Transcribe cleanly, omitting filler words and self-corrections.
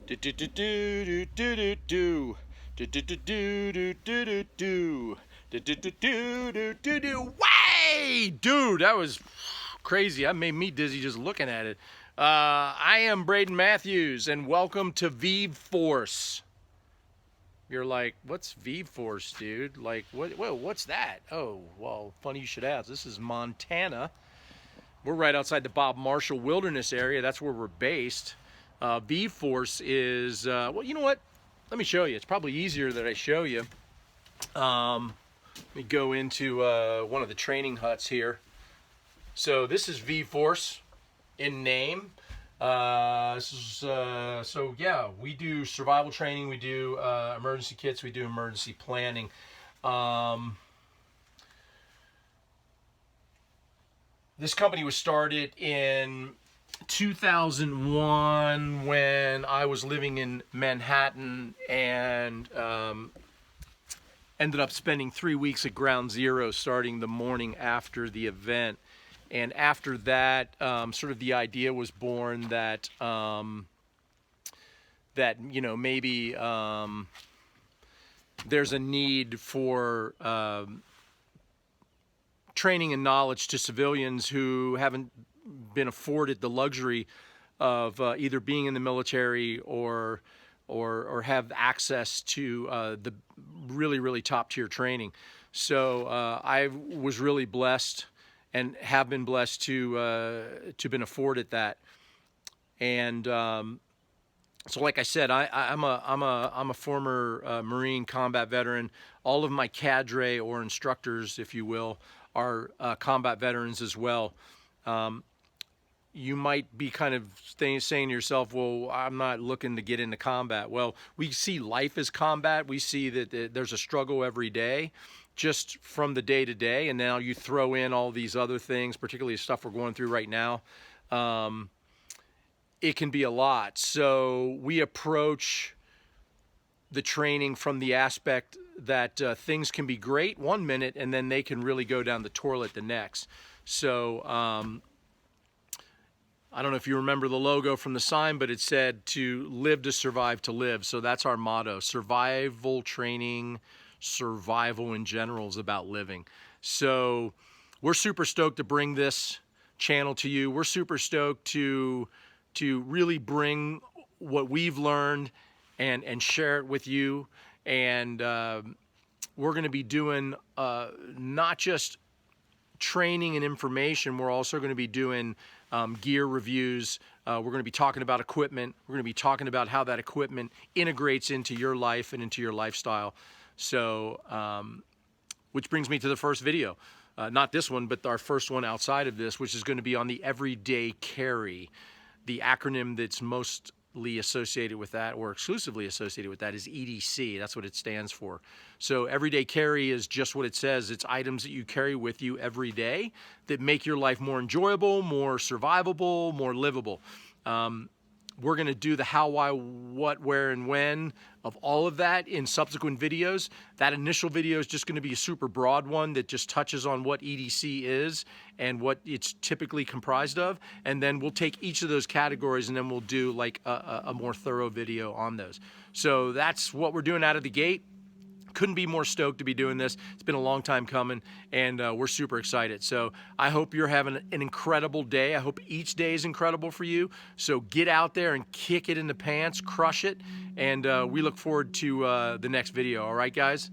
Do do do do do do do do do do do do do do do do do do do do. Way, dude, that was crazy. That made me dizzy just looking at it. I am Braden Matthews, and welcome to Vivforce. You're like, what's Vivforce, dude? Like, what's that? Oh, well, funny you should ask. This is Montana. We're right outside the Bob Marshall Wilderness area. That's where we're based. Vivforce is, well, you know what? Let me show you. It's probably easier that I show you. Let me go into one of the training huts here. So this is Vivforce in name. So yeah, we do survival training. We do emergency kits. We do emergency planning. This company was started in 2001 when I was living in Manhattan and ended up spending 3 weeks at Ground Zero starting the morning after the event. And after that, sort of the idea was born that, you know, maybe there's a need for training and knowledge to civilians who haven't been afforded the luxury of either being in the military or have access to the really top tier training. So I was really blessed and have been blessed to been afforded that. And so, like I said, I'm a former Marine combat veteran. All of my cadre or instructors, if you will, are combat veterans as well. You might be kind of saying to yourself, well, I'm not looking to get into combat. Well, we see life as combat. We see that there's a struggle every day, just from the day to day. And now you throw in all these other things, particularly stuff we're going through right now. It can be a lot. So we approach the training from the aspect that things can be great 1 minute and then they can really go down the toilet the next. So I don't know if you remember the logo from the sign, but it said to live to survive to live. So that's our motto. Survival training, survival in general is about living. So we're super stoked to bring this channel to you. We're super stoked to really bring what we've learned and share it with you. And we're going to be doing not just training and information. We're also going to be doing gear reviews. We're going to be talking about equipment. We're going to be talking about how that equipment integrates into your life and into your lifestyle. So, which brings me to the first video. Not this one, but our first one outside of this, which is going to be on the everyday carry. The acronym that's mostly associated with that, or exclusively associated with that, is EDC. That's what it stands for. So everyday carry is just what it says. It's items that you carry with you every day that make your life more enjoyable, more survivable, more livable. We're going to do the how, why, what, where, and when of all of that in subsequent videos. That initial video is just going to be a super broad one that just touches on what EDC is and what it's typically comprised of. And then we'll take each of those categories and then we'll do like a more thorough video on those. So that's what we're doing out of the gate. Couldn't be more stoked to be doing this. It's been a long time coming, and we're super excited. So I hope you're having an incredible day. I hope each day is incredible for you. So get out there and kick it in the pants, crush it, and we look forward to the next video. All right, guys?